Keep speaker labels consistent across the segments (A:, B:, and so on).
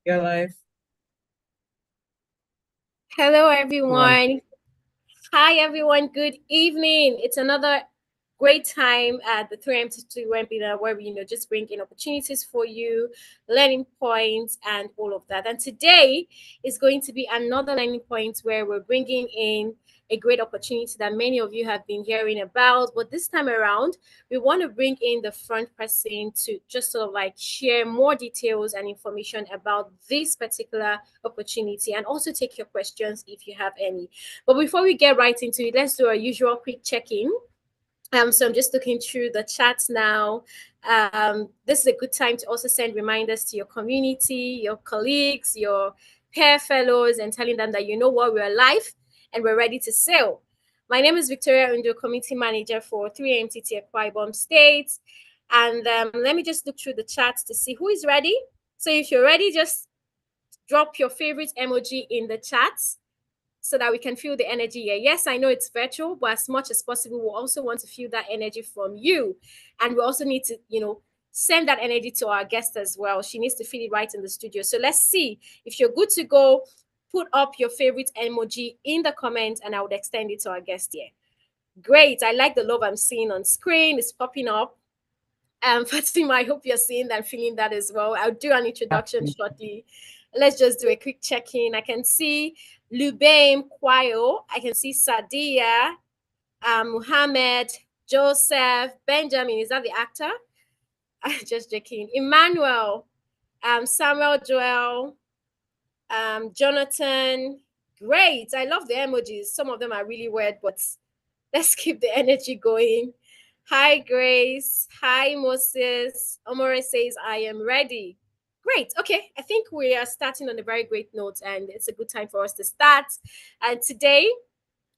A: Your life.
B: Hello,
A: One.
B: everyone. Hi, everyone. Good evening. It's another great time at the 3M to 2M webinar where we, just bring in opportunities for you, learning points, and all of that. And today is going to be another learning point where we're bringing in a great opportunity that many of you have been hearing about. But this time around, we want to bring in the front person to just sort of like share more details and information about this particular opportunity and also take your questions if you have any. But before we get right into it, let's do our usual quick check-in. So I'm just looking through the chats now. This is a good time to also send reminders to your community, your colleagues, your peer fellows, and telling them that you know what, we're live and we're ready to sail. My name is Victoria Undo, Community Manager for 3MTT Akwa Ibom State. And let me just look through the chats to see who is ready. So if you're ready, just drop your favorite emoji in the chats so that we can feel the energy here. Yes, I know it's virtual, but as much as possible, we also want to feel that energy from you. And we also need to, send that energy to our guest as well. She needs to feel it right in the studio. So let's see. If you're good to go, put up your favorite emoji in the comments and I would extend it to our guest here. Great. I like the love I'm seeing on screen. It's popping up. Fatima, I hope you're seeing that, feeling that as well. I'll do an introduction shortly. Let's just do a quick check-in. I can see Lubaim Kwayo. I can see Sadia, Muhammad, Joseph, Benjamin. Is that the actor? Just joking. Emmanuel, Samuel Joel, Jonathan. Great. I love the emojis. Some of them are really weird, but let's keep the energy going. Hi, Grace. Hi, Moses. Omore says, I am ready. Great. Okay. I think we are starting on a very great note, and it's a good time for us to start. And today,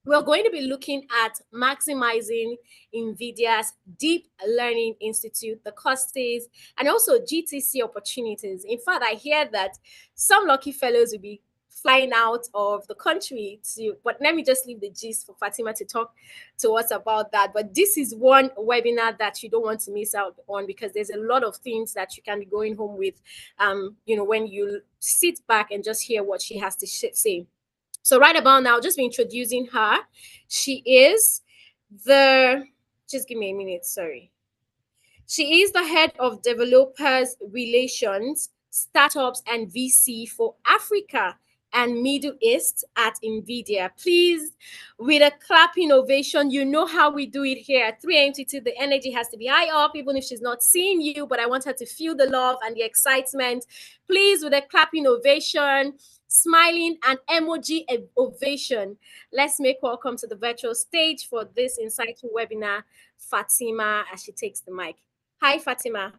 B: we're going to be looking at maximizing Nvidia's Deep Learning Institute, the courses, and also GTC opportunities. In fact, I hear that some lucky fellows will be flying out of the country to, but let me just leave the gist for Fatima to talk to us about that. But this is one webinar that you don't want to miss out on because there's a lot of things that you can be going home with, when you sit back and just hear what she has to say. So right about now, just be introducing her. She is the, just give me a minute, sorry. She is the head of developers relations, startups, and VC for Africa and Middle East at Nvidia. Please, with a clapping ovation, you know how we do it here at 3MTT. The energy has to be high up, even if she's not seeing you, but I want her to feel the love and the excitement. Please, with a clapping ovation, smiling and emoji ovation, let's make welcome to the virtual stage for this insightful webinar, Fatima, as she takes the mic. Hi, Fatima.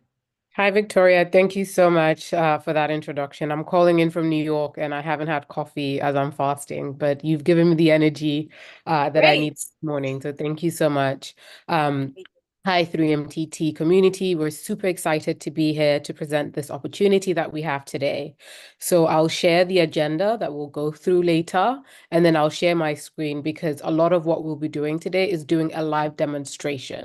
A: Hi, Victoria. Thank you so much for that introduction. I'm calling in from New York and I haven't had coffee as I'm fasting, but you've given me the energy that I need
B: Great.
A: this morning. So thank you so much. Um, Hi, 3MTT community. We're super excited to be here to present this opportunity that we have today. So I'll share the agenda that we'll go through later, and then I'll share my screen because a lot of what we'll be doing today is doing a live demonstration.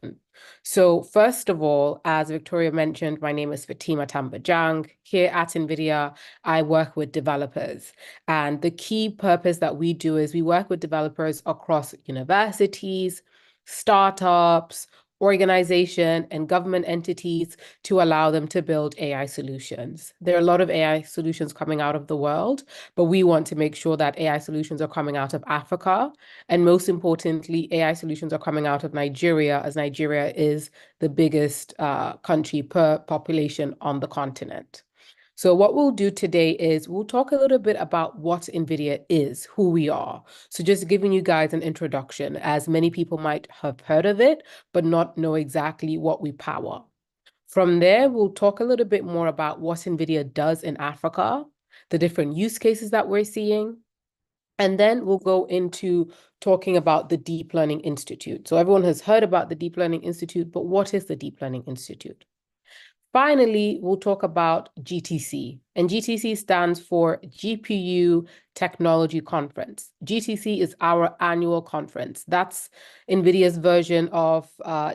A: So first of all, as Victoria mentioned, my name is Fatima Tambajang. Here at NVIDIA, I work with developers. And the key purpose that we do is we work with developers across universities, startups, organization and government entities to allow them to build AI solutions. There are a lot of AI solutions coming out of the world, but we want to make sure that AI solutions are coming out of Africa. And most importantly, AI solutions are coming out of Nigeria, as Nigeria is the biggest country per population on the continent. So what we'll do today is we'll talk a little bit about what NVIDIA is, who we are. So just giving you guys an introduction, as many people might have heard of it, but not know exactly what we power. From there, we'll talk a little bit more about what NVIDIA does in Africa, the different use cases that we're seeing, and then we'll go into talking about the Deep Learning Institute. So everyone has heard about the Deep Learning Institute, but what is the Deep Learning Institute? Finally, we'll talk about GTC, and GTC stands for GPU Technology Conference. GTC is our annual conference. That's NVIDIA's version of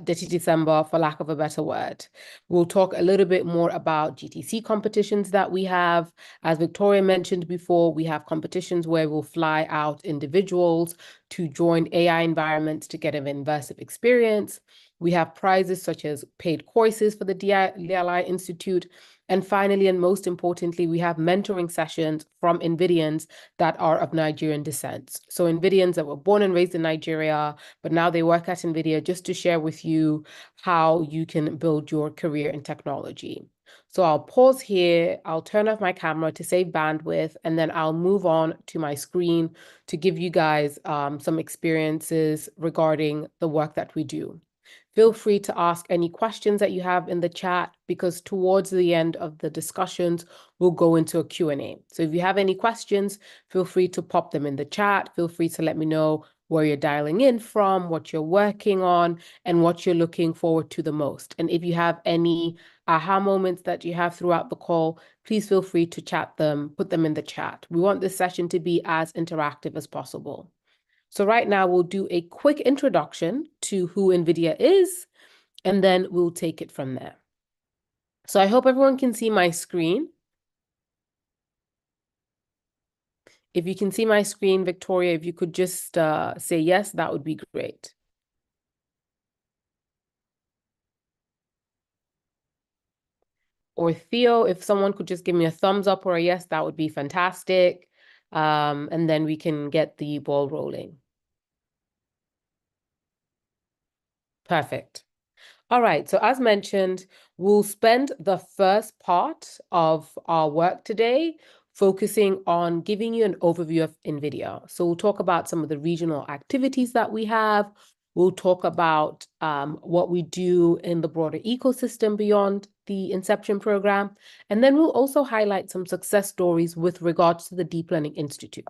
A: Dirty December, for lack of a better word. We'll talk a little bit more about GTC competitions that we have. As Victoria mentioned before, we have competitions where we'll fly out individuals to join AI environments to get an immersive experience. We have prizes such as paid courses for the DLI Institute. And finally, and most importantly, we have mentoring sessions from NVIDIANs that are of Nigerian descent. So NVIDIANs that were born and raised in Nigeria, but now they work at NVIDIA, just to share with you how you can build your career in technology. So I'll pause here, I'll turn off my camera to save bandwidth, and then I'll move on to my screen to give you guys some experiences regarding the work that we do. Feel free to ask any questions that you have in the chat, because towards the end of the discussions, we'll go into a Q&A. So if you have any questions, feel free to pop them in the chat. Feel free to let me know where you're dialing in from, what you're working on, and what you're looking forward to the most. And if you have any aha moments that you have throughout the call, please feel free to chat them, put them in the chat. We want this session to be as interactive as possible. So right now we'll do a quick introduction to who NVIDIA is, and then we'll take it from there. So I hope everyone can see my screen. If you can see my screen, Victoria, if you could just say yes, that would be great. Or Theo, if someone could just give me a thumbs up or a yes, that would be fantastic. And then we can get the ball rolling. Perfect. All right, so as mentioned, we'll spend the first part of our work today focusing on giving you an overview of NVIDIA. So we'll talk about some of the regional activities that we have. We'll talk about what we do in the broader ecosystem beyond the Inception program. And then we'll also highlight some success stories with regards to the Deep Learning Institute.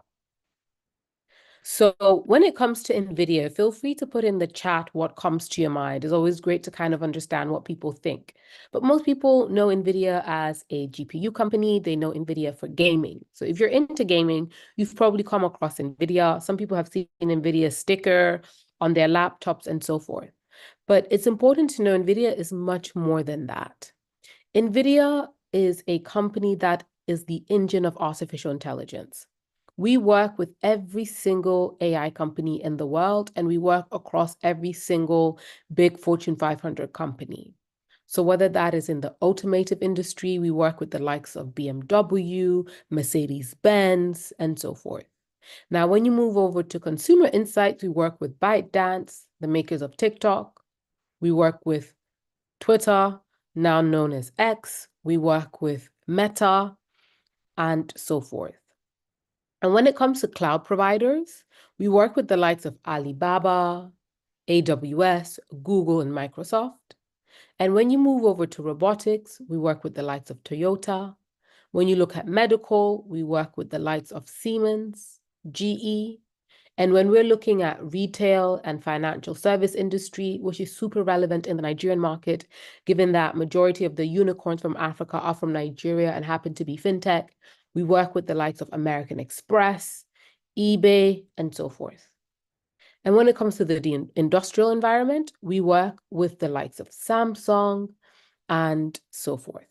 A: So when it comes to NVIDIA, feel free to put in the chat what comes to your mind. It's always great to kind of understand what people think. But most people know NVIDIA as a GPU company. They know NVIDIA for gaming. So if you're into gaming, you've probably come across NVIDIA. Some people have seen NVIDIA sticker on their laptops and so forth. But it's important to know NVIDIA is much more than that. NVIDIA is a company that is the engine of artificial intelligence. We work with every single AI company in the world, and we work across every single big Fortune 500 company. So whether that is in the automotive industry, we work with the likes of BMW, Mercedes-Benz, and so forth. Now, when you move over to consumer insights, we work with ByteDance, the makers of TikTok. We work with Twitter, now known as X. We work with Meta, and so forth. And when it comes to cloud providers, we work with the likes of Alibaba, AWS, Google, and Microsoft. And when you move over to robotics, we work with the likes of Toyota. When you look at medical, we work with the likes of Siemens, GE. And when we're looking at retail and financial service industry, which is super relevant in the Nigerian market, given that majority of the unicorns from Africa are from Nigeria and happen to be fintech, we work with the likes of American Express, eBay, and so forth. And when it comes to the industrial environment, we work with the likes of Samsung and so forth.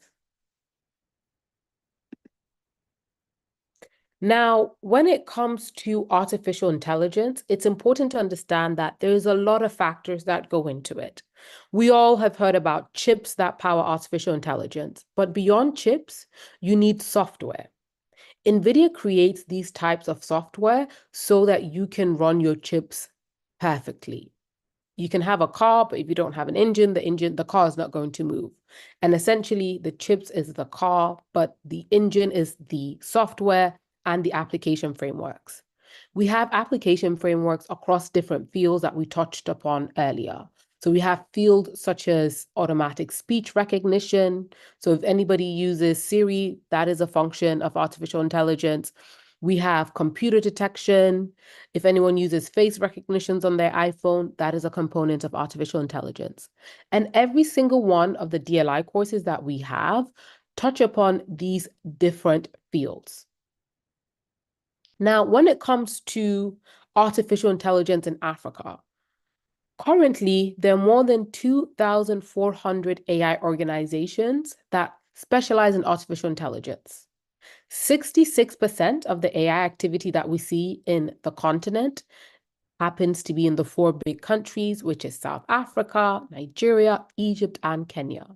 A: Now, when it comes to artificial intelligence, it's important to understand that there's a lot of factors that go into it. We all have heard about chips that power artificial intelligence, but beyond chips, you need software. NVIDIA creates these types of software so that you can run your chips perfectly. You can have a car, but if you don't have an engine, the car is not going to move. And essentially, the chips is the car, but the engine is the software and the application frameworks. We have application frameworks across different fields that we touched upon earlier. So we have fields such as automatic speech recognition. So if anybody uses Siri, that is a function of artificial intelligence. We have computer detection. If anyone uses face recognitions on their iPhone, that is a component of artificial intelligence. And every single one of the DLI courses that we have touch upon these different fields. Now, when it comes to artificial intelligence in Africa, currently, there are more than 2,400 AI organizations that specialize in artificial intelligence. 66% of the AI activity that we see in the continent happens to be in the four big countries, which is South Africa, Nigeria, Egypt, and Kenya.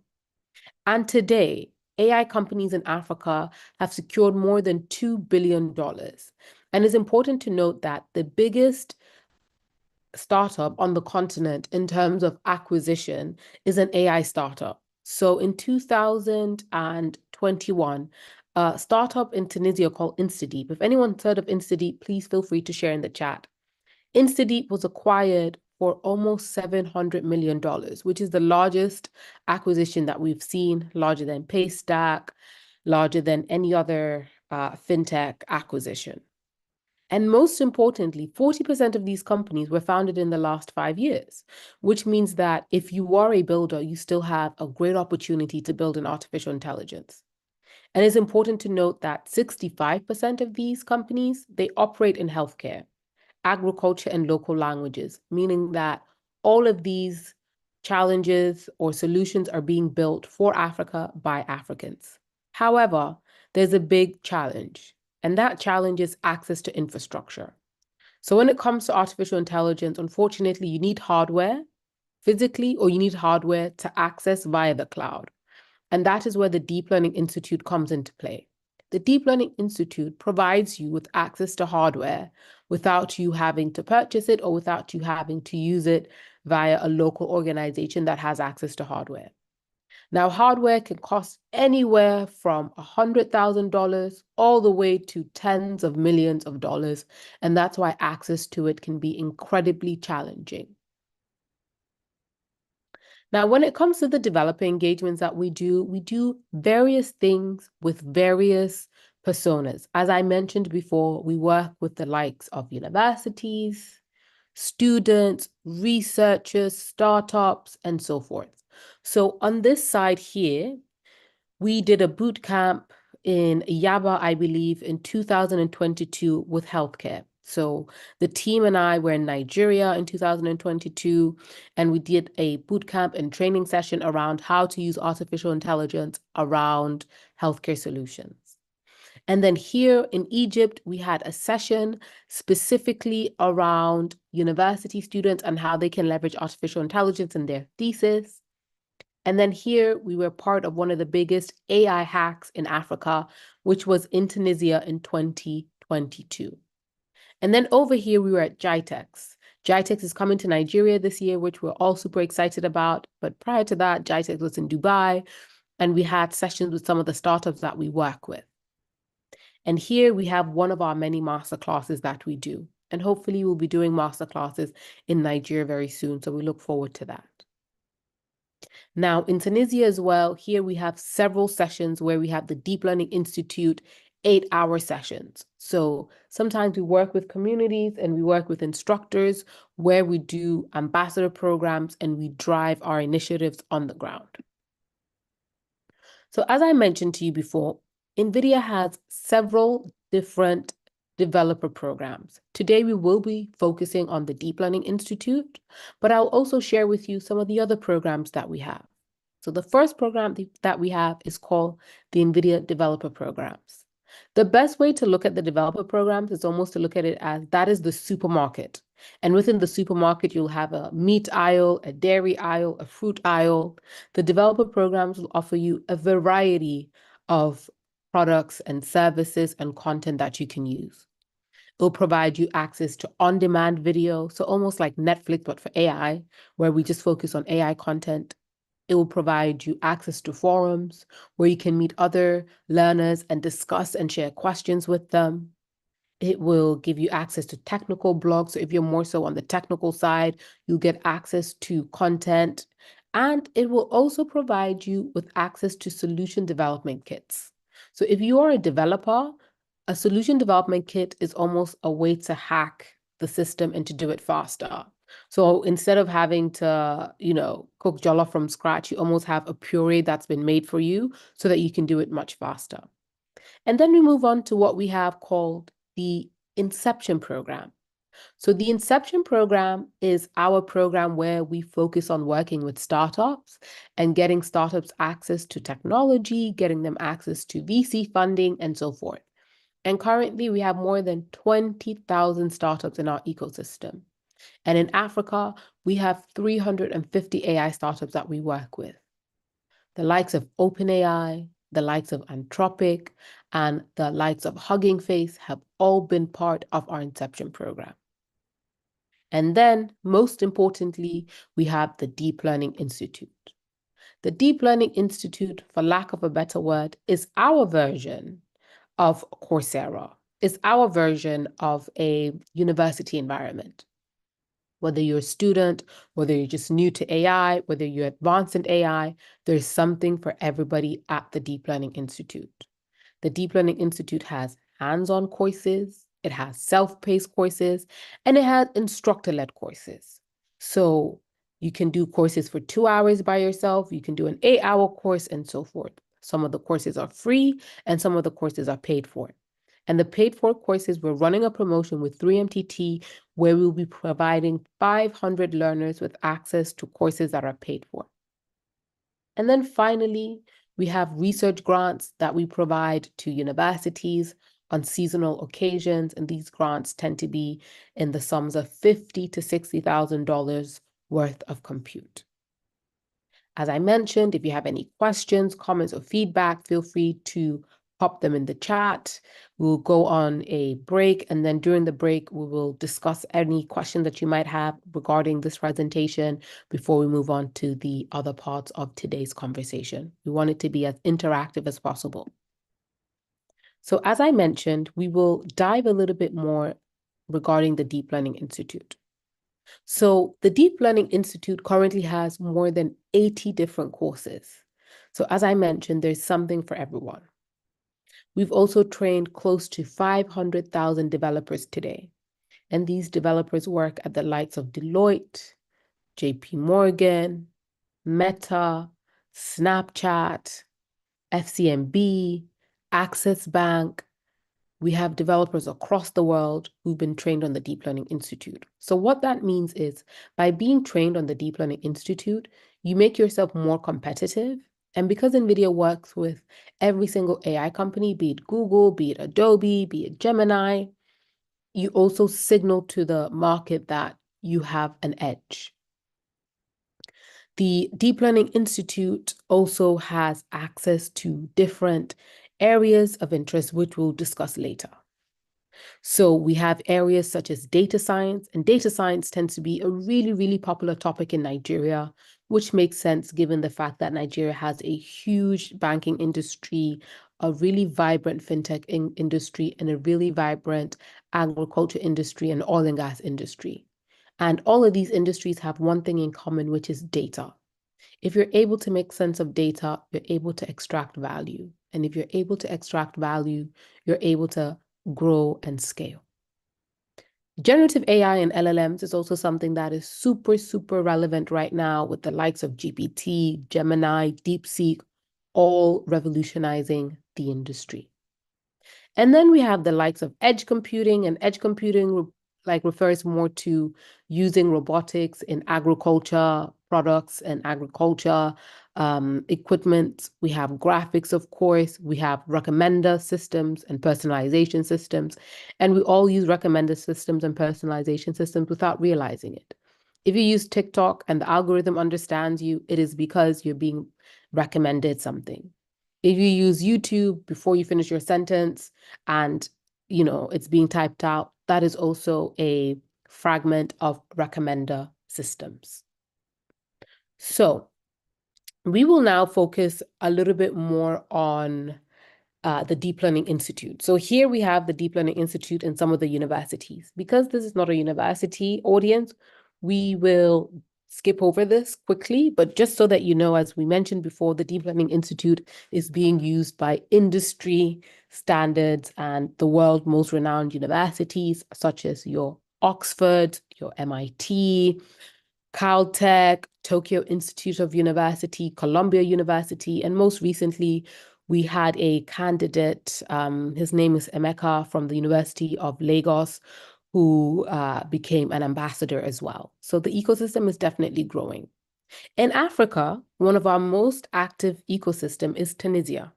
A: And today, AI companies in Africa have secured more than $2 billion. And it's important to note that the biggest startup on the continent in terms of acquisition is an AI startup. So in 2021, a startup in Tunisia called InstaDeep. If anyone's heard of InstaDeep, please feel free to share in the chat. InstaDeep was acquired for almost $700 million, which is the largest acquisition that we've seen, larger than Paystack, larger than any other fintech acquisition. And most importantly, 40% of these companies were founded in the last 5 years, which means that if you are a builder, you still have a great opportunity to build in artificial intelligence. And it's important to note that 65% of these companies, they operate in healthcare, agriculture, and local languages, meaning that all of these challenges or solutions are being built for Africa by Africans. However, there's a big challenge, and that challenge is access to infrastructure. So when it comes to artificial intelligence, unfortunately, you need hardware physically, or you need hardware to access via the cloud. And that is where the Deep Learning Institute comes into play. The Deep Learning Institute provides you with access to hardware without you having to purchase it or without you having to use it via a local organization that has access to hardware. Now, hardware can cost anywhere from $100,000 all the way to tens of millions of dollars, and that's why access to it can be incredibly challenging. Now, when it comes to the developer engagements that we do various things with various personas. As I mentioned before, we work with the likes of universities, students, researchers, startups, and so forth. So on this side here, we did a boot camp in Yaba, I believe, in 2022 with healthcare. So the team and I were in Nigeria in 2022, and we did a boot camp and training session around how to use artificial intelligence around healthcare solutions. And then here in Egypt, we had a session specifically around university students and how they can leverage artificial intelligence in their thesis. And then here we were part of one of the biggest AI hacks in Africa, which was in Tunisia in 2022. And then over here, we were at GITEX. GITEX is coming to Nigeria this year, which we're all super excited about. But prior to that, GITEX was in Dubai, and we had sessions with some of the startups that we work with. And here we have one of our many masterclasses that we do. And hopefully we'll be doing masterclasses in Nigeria very soon. So we look forward to that. Now, in Tunisia as well, here we have several sessions where we have the Deep Learning Institute 8-hour sessions. So sometimes we work with communities and we work with instructors where we do ambassador programs and we drive our initiatives on the ground. So as I mentioned to you before, NVIDIA has several different developer programs. Today, we will be focusing on the Deep Learning Institute, but I'll also share with you some of the other programs that we have. So the first program that we have is called the NVIDIA Developer Programs. The best way to look at the developer programs is almost to look at it as that is the supermarket. And within the supermarket, you'll have a meat aisle, a dairy aisle, a fruit aisle. The developer programs will offer you a variety of products and services and content that you can use. It'll provide you access to on-demand video, so almost like Netflix, but for AI, where we just focus on AI content. It will provide you access to forums where you can meet other learners and discuss and share questions with them. It will give you access to technical blogs. So if you're more so on the technical side, you'll get access to content. And it will also provide you with access to solution development kits. So if you are a developer, a solution development kit is almost a way to hack the system and to do it faster. So instead of having to, cook jollof from scratch, you almost have a puree that's been made for you so that you can do it much faster. And then we move on to what we have called the Inception program. So the Inception program is our program where we focus on working with startups and getting startups access to technology, getting them access to VC funding, and so forth. And currently, we have more than 20,000 startups in our ecosystem. And in Africa, we have 350 AI startups that we work with. The likes of OpenAI, the likes of Anthropic, and the likes of Hugging Face have all been part of our Inception program. And then, most importantly, we have the Deep Learning Institute. The Deep Learning Institute, for lack of a better word, is our version of Coursera. It's our version of a university environment. Whether you're a student, whether you're just new to AI, whether you're advanced in AI, there's something for everybody at the Deep Learning Institute. The Deep Learning Institute has hands-on courses, it has self-paced courses, and it has instructor-led courses. So you can do courses for 2 hours by yourself, you can do an 8-hour course, and so forth. Some of the courses are free, and some of the courses are paid for. And the paid for courses, we're running a promotion with 3MTT where we'll be providing 500 learners with access to courses that are paid for. And then finally, we have research grants that we provide to universities on seasonal occasions, and these grants tend to be in the sums of $50,000 to $60,000 worth of compute. As I mentioned, if you have any questions, comments, or feedback, feel free to pop them in the chat. We'll go on a break, and then during the break, we will discuss any questions that you might have regarding this presentation before we move on to the other parts of today's conversation. We want it to be as interactive as possible. So as I mentioned, we will dive a little bit more regarding the Deep Learning Institute. So the Deep Learning Institute currently has more than 80 different courses. So as I mentioned, there's something for everyone. We've also trained close to 500,000 developers today. And these developers work at the likes of Deloitte, JP Morgan, Meta, Snapchat, FCMB, Access Bank. We have developers across the world who've been trained on the Deep Learning Institute. So what that means is by being trained on the Deep Learning Institute, you make yourself more competitive. And because NVIDIA works with every single AI company, be it Google, be it Adobe, be it Gemini, you also signal to the market that you have an edge. The Deep Learning Institute also has access to different areas of interest, which we'll discuss later. So we have areas such as data science, and data science tends to be a really, really popular topic in Nigeria, which makes sense given the fact that Nigeria has a huge banking industry, a really vibrant fintech industry, and a really vibrant agriculture industry and oil and gas industry. And all of these industries have one thing in common, which is data. If you're able to make sense of data, you're able to extract value. And if you're able to extract value, you're able to grow and scale. Generative AI and LLMs is also something that is super, super relevant right now with the likes of GPT, Gemini, DeepSeek, all revolutionizing the industry. And then we have the likes of edge computing, and edge computing refers more to using robotics in agriculture products and agriculture equipment. We have graphics, of course. We have recommender systems and personalization systems. And we all use recommender systems and personalization systems without realizing it. If you use TikTok and the algorithm understands you, it is because you're being recommended something. If you use YouTube before you finish your sentence and it's being typed out, that is also a fragment of recommender systems. So we will now focus a little bit more on the Deep Learning Institute. So here we have the Deep Learning Institute in some of the universities. Because this is not a university audience, we will skip over this quickly, but just so that you know, as we mentioned before, the Deep Learning Institute is being used by industry standards and the world's most renowned universities, such as your Oxford, your MIT, Caltech, Tokyo Institute of University, Columbia University, and most recently, we had a candidate, his name is Emeka from the University of Lagos, who became an ambassador as well. So the ecosystem is definitely growing. In Africa, one of our most active ecosystem is Tunisia.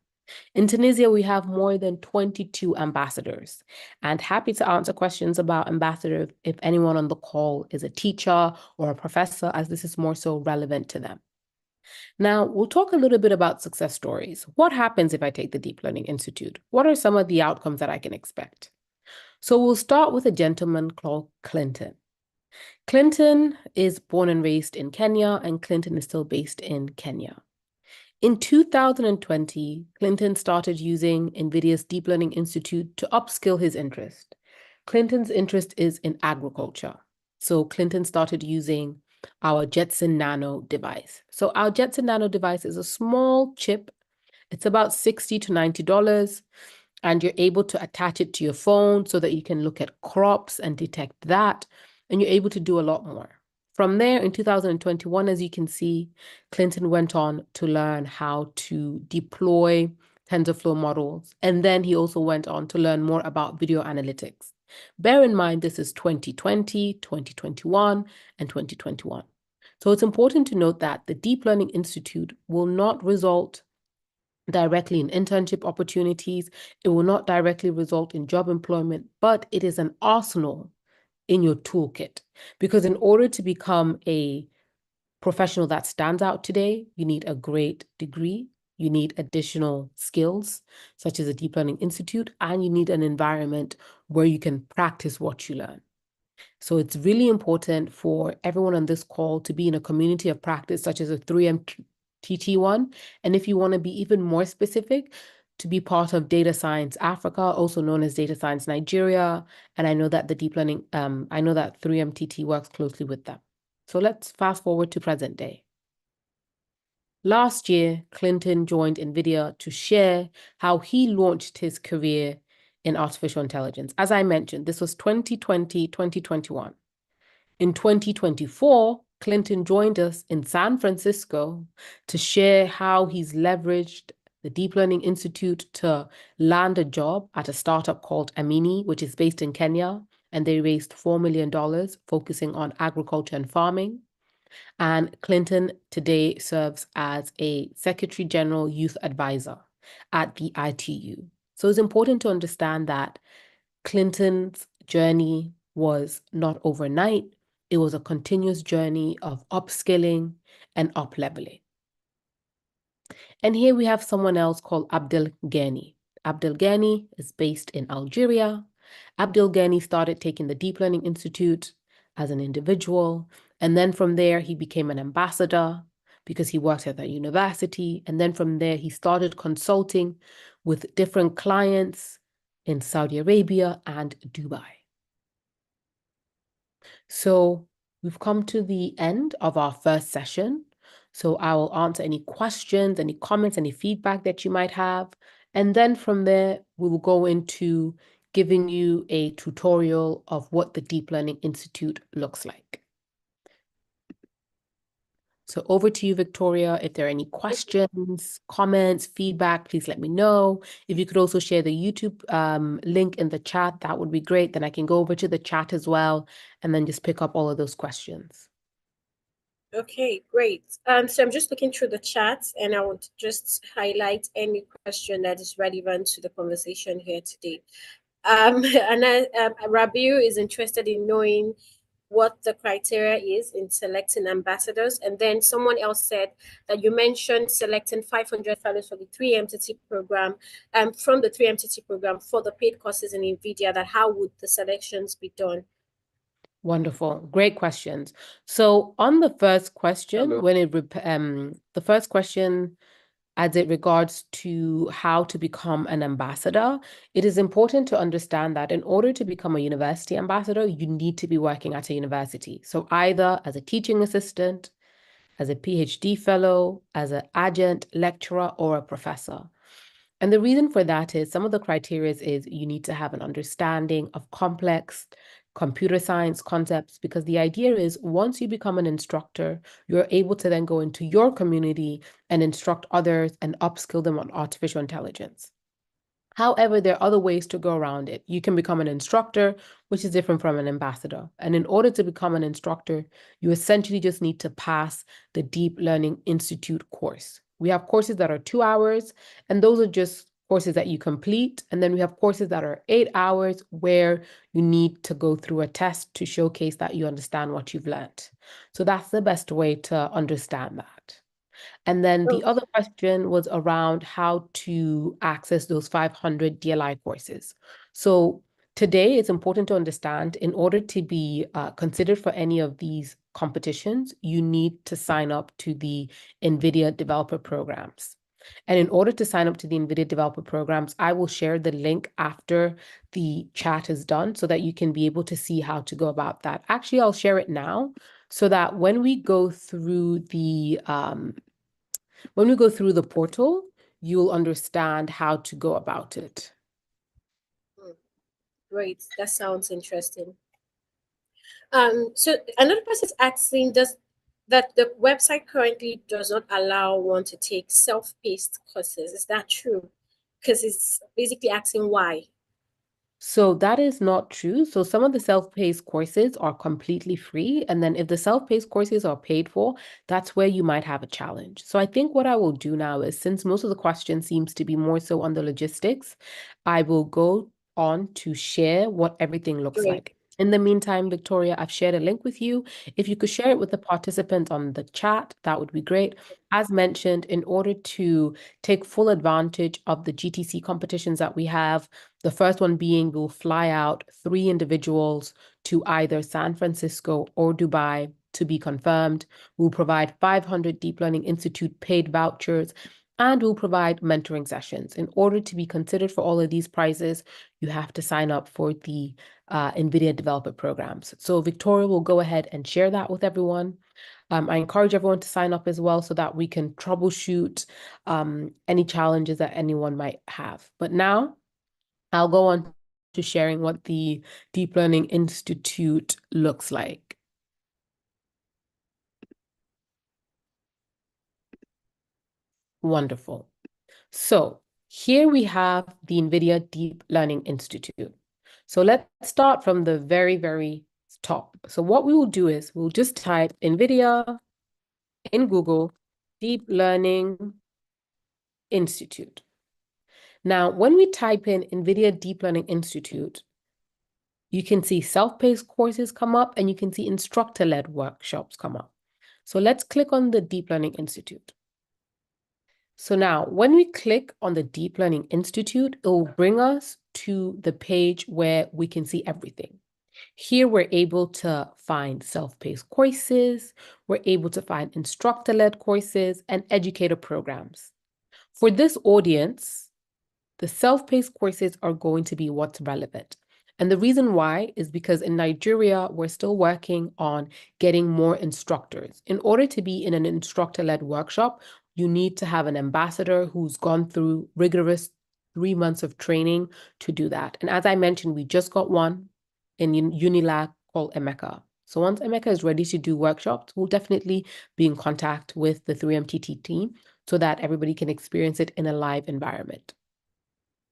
A: In Tunisia, we have more than 22 ambassadors, and happy to answer questions about ambassadors if anyone on the call is a teacher or a professor, as this is more so relevant to them. Now, we'll talk a little bit about success stories. What happens if I take the Deep Learning Institute? What are some of the outcomes that I can expect? So we'll start with a gentleman called Clinton. Clinton is born and raised in Kenya, and Clinton is still based in Kenya. In 2020, Clinton started using Nvidia's Deep Learning Institute to upskill his interest. Clinton's interest is in agriculture. So Clinton started using our Jetson Nano device. So our Jetson Nano device is a small chip. It's about $60 to $90, and you're able to attach it to your phone so that you can look at crops and detect that, and you're able to do a lot more. From there, in 2021, as you can see, Clinton went on to learn how to deploy TensorFlow models, and then he also went on to learn more about video analytics. Bear in mind, this is 2020, 2021, and 2021. So it's important to note that the Deep Learning Institute will not result directly in internship opportunities. It will not directly result in job employment, but it is an arsenal in your toolkit. Because in order to become a professional that stands out today, you need a great degree, you need additional skills, such as a Deep Learning Institute, and you need an environment where you can practice what you learn. So it's really important for everyone on this call to be in a community of practice, such as a 3MTT one. And if you want to be even more specific, to be part of Data Science Africa, also known as Data Science Nigeria. And I know that the deep learning, I know that 3MTT works closely with them. So let's fast forward to present day. Last year, Clinton joined Nvidia to share how he launched his career in artificial intelligence. As I mentioned, this was 2020, 2021. In 2024, Clinton joined us in San Francisco to share how he's leveraged the Deep Learning Institute to land a job at a startup called Amini, which is based in Kenya, and they raised $4 million focusing on agriculture and farming. And Clinton today serves as a Secretary General Youth Advisor at the ITU. So it's important to understand that Clinton's journey was not overnight. It was a continuous journey of upskilling and up-leveling. And here we have someone else called Abdel Ghani. Abdel Ghani is based in Algeria. Abdel Ghani started taking the Deep Learning Institute as an individual. And then from there, he became an ambassador because he worked at that university. And then from there, he started consulting with different clients in Saudi Arabia and Dubai. So we've come to the end of our first session. So I will answer any questions, any comments, any feedback that you might have. And then from there, we will go into giving you a tutorial of what the Deep Learning Institute looks like. So over to you, Victoria. If there are any questions, comments, feedback, please let me know. If you could also share the YouTube link in the chat, that would be great. Then I can go over to the chat as well and then just pick up all of those questions.
B: Okay, great. So I'm just looking through the chat and I want to just highlight any question that is relevant to the conversation here today. Rabiu is interested in knowing what the criteria is in selecting ambassadors. And then someone else said that you mentioned selecting 500 fellows for the 3MTT program, from the 3MTT program for the paid courses in NVIDIA, that how would the selections be done?
A: Wonderful. Great questions. So on the first question, the first question as it regards to how to become an ambassador, it is important to understand that in order to become a university ambassador, you need to be working at a university. So either as a teaching assistant, as a PhD fellow, as an adjunct lecturer, or a professor. And the reason for that is some of the criteria is you need to have an understanding of complex computer science concepts, because the idea is once you become an instructor, you're able to then go into your community and instruct others and upskill them on artificial intelligence. However, there are other ways to go around it. You can become an instructor, which is different from an ambassador. And in order to become an instructor, you essentially just need to pass the Deep Learning Institute course. We have courses that are 2 hours, and those are just courses that you complete. And then we have courses that are 8 hours where you need to go through a test to showcase that you understand what you've learned. So that's the best way to understand that. And then the other question was around how to access those 500 DLI courses. So today it's important to understand in order to be considered for any of these competitions, you need to sign up to the NVIDIA developer programs. And in order to sign up to the NVIDIA developer programs, I will share the link after the chat is done so that you can be able to see how to go about that. Actually, I'll share it now so that when we go through the portal, you'll understand how to go about it.
B: Great, that sounds interesting. So another person is asking, that the website currently does not allow one to take self-paced courses. Is that true? Because it's basically asking why.
A: So that is not true. So some of the self-paced courses are completely free. And then if the self-paced courses are paid for, that's where you might have a challenge. So I think what I will do now is, since most of the question seems to be more so on the logistics, I will go on to share what everything looks
B: Great.
A: like. In the meantime, Victoria, I've shared a link with you. If you could share it with the participants on the chat, that would be great. As mentioned, in order to take full advantage of the GTC competitions that we have, the first one being we'll fly out 3 individuals to either San Francisco or Dubai to be confirmed. We'll provide 500 Deep Learning Institute paid vouchers, and we'll provide mentoring sessions. In order to be considered for all of these prizes, you have to sign up for the NVIDIA developer programs. So Victoria will go ahead and share that with everyone. I encourage everyone to sign up as well so that we can troubleshoot any challenges that anyone might have. But now I'll go on to sharing what the Deep Learning Institute looks like. Wonderful. So here we have the NVIDIA Deep Learning Institute. So let's start from the very, very top. So what we will do is we'll just type NVIDIA in Google, Deep Learning Institute. Now, when we type in NVIDIA Deep Learning Institute, you can see self-paced courses come up and you can see instructor-led workshops come up. So let's click on the Deep Learning Institute. So now when we click on the Deep Learning Institute, it will bring us to the page where we can see everything. Here we're able to find self-paced courses, we're able to find instructor-led courses and educator programs. For this audience, the self-paced courses are going to be what's relevant. And the reason why is because in Nigeria, we're still working on getting more instructors. In order to be in an instructor-led workshop, you need to have an ambassador who's gone through rigorous 3 months of training to do that. And as I mentioned, we just got one in Unilag called Emeka. So once Emeka is ready to do workshops, we'll definitely be in contact with the 3MTT team so that everybody can experience it in a live environment.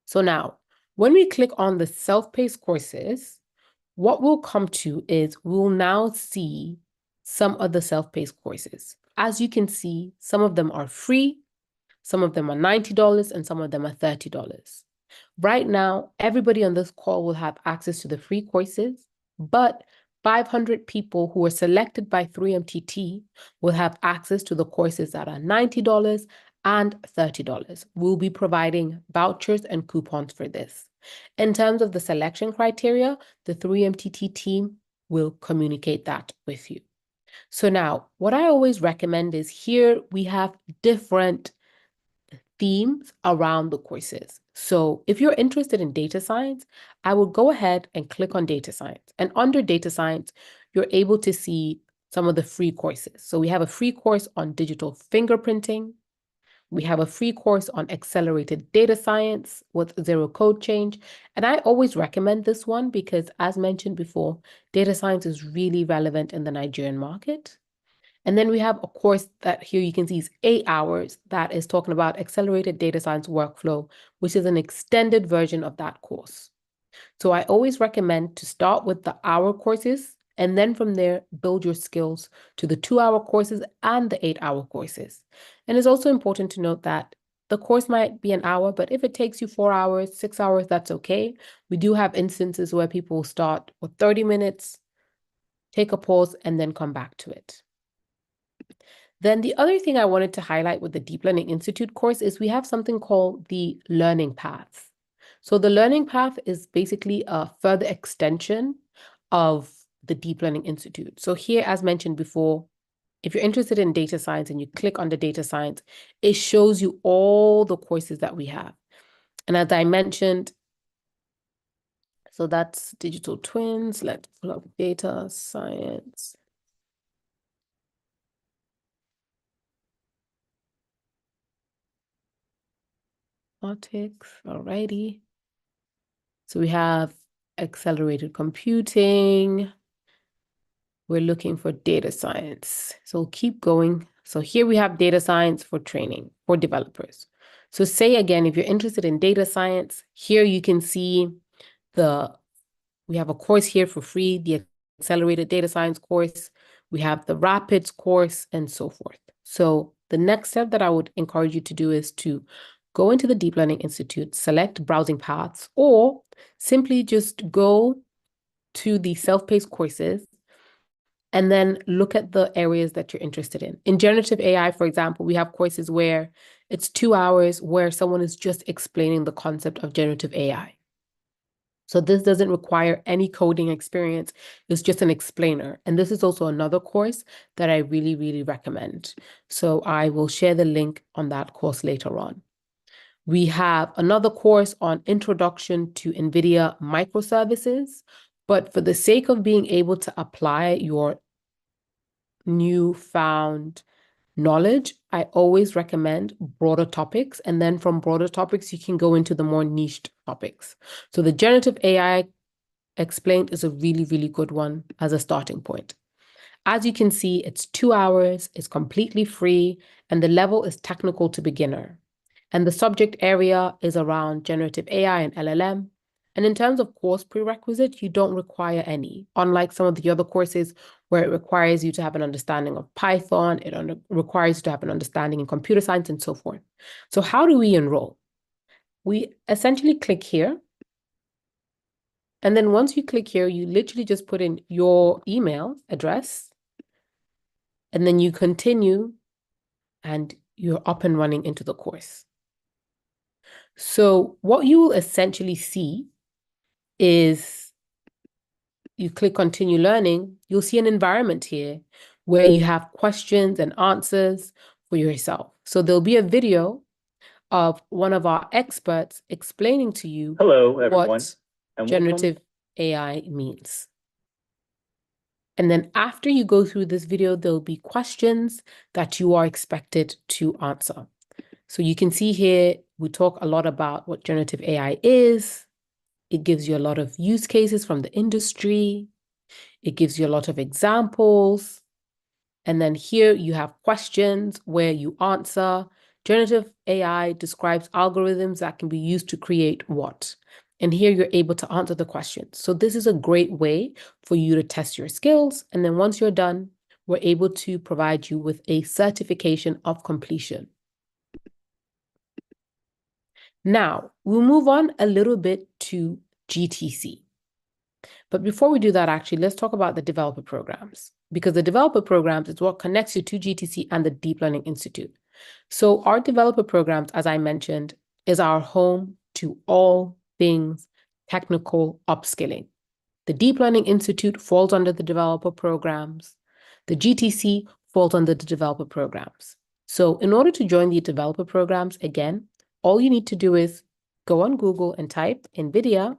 A: So now, when we click on the self-paced courses, what we'll come to is we'll now see some of the self-paced courses. As you can see, some of them are free, some of them are $90, and some of them are $30. Right now, everybody on this call will have access to the free courses, but 500 people who are selected by 3MTT will have access to the courses that are $90 and $30. We'll be providing vouchers and coupons for this. In terms of the selection criteria, the 3MTT team will communicate that with you. So now, what I always recommend is here we have different themes around the courses. So if you're interested in data science, I will go ahead and click on data science. And under data science, you're able to see some of the free courses. So we have a free course on digital fingerprinting. We have a free course on accelerated data science with zero code change. And I always recommend this one because, as mentioned before, data science is really relevant in the Nigerian market. And then we have a course that here you can see is 8 hours that is talking about accelerated data science workflow, which is an extended version of that course. So I always recommend to start with the hour courses and then from there, build your skills to the 2-hour courses and the 8-hour courses. And it's also important to note that the course might be an hour, but if it takes you 4 hours, 6 hours, that's okay. We do have instances where people start with 30 minutes, take a pause, and then come back to it. Then the other thing I wanted to highlight with the Deep Learning Institute course is we have something called the learning path. So the learning path is basically a further extension of the Deep Learning Institute. So here, as mentioned before, if you're interested in data science and you click on the data science, it shows you all the courses that we have. And as I mentioned, so that's digital twins. Let's pull up data science. Robotics, alrighty. So we have accelerated computing. We're looking for data science. So we'll keep going. So here we have data science for training for developers. So say again, if you're interested in data science, here you can see we have a course here for free, the accelerated data science course. We have the rapids course and so forth. So the next step that I would encourage you to do is to go into the Deep Learning Institute, select browsing paths, or simply just go to the self-paced courses and then look at the areas that you're interested in. In generative AI, for example, we have courses where it's 2 hours where someone is just explaining the concept of generative AI. So this doesn't require any coding experience. It's just an explainer. And this is also another course that I really, really recommend. So I will share the link on that course later on. We have another course on Introduction to Nvidia Microservices. But for the sake of being able to apply your newfound knowledge, I always recommend broader topics. And then from broader topics, you can go into the more niched topics. So the generative AI explained is a really, really good one as a starting point. As you can see, it's 2 hours, it's completely free, and the level is technical to beginner. And the subject area is around generative AI and LLM. And in terms of course prerequisites, you don't require any, unlike some of the other courses where it requires you to have an understanding of Python, it requires you to have an understanding in computer science and so forth. So how do we enroll? We essentially click here. And then once you click here, you literally just put in your email address, and then you continue, and you're up and running into the course. So what you will essentially see is you click continue learning, you'll see an environment here where you have questions and answers for yourself. So there'll be a video of one of our experts explaining to you what generative AI means. And then after you go through this video, there'll be questions that you are expected to answer. So you can see here, we talk a lot about what generative AI is. It gives you a lot of use cases from the industry. It gives you a lot of examples. And then here you have questions where you answer. Generative AI describes algorithms that can be used to create what? And here you're able to answer the questions. So this is a great way for you to test your skills. And then once you're done, we're able to provide you with a certification of completion. Now, we'll move on a little bit to GTC. But before we do that, actually, let's talk about the developer programs, because the developer programs is what connects you to GTC and the Deep Learning Institute. So our developer programs, as I mentioned, is our home to all things technical upskilling. The Deep Learning Institute falls under the developer programs. The GTC falls under the developer programs. So in order to join the developer programs, again, all you need to do is go on Google and type NVIDIA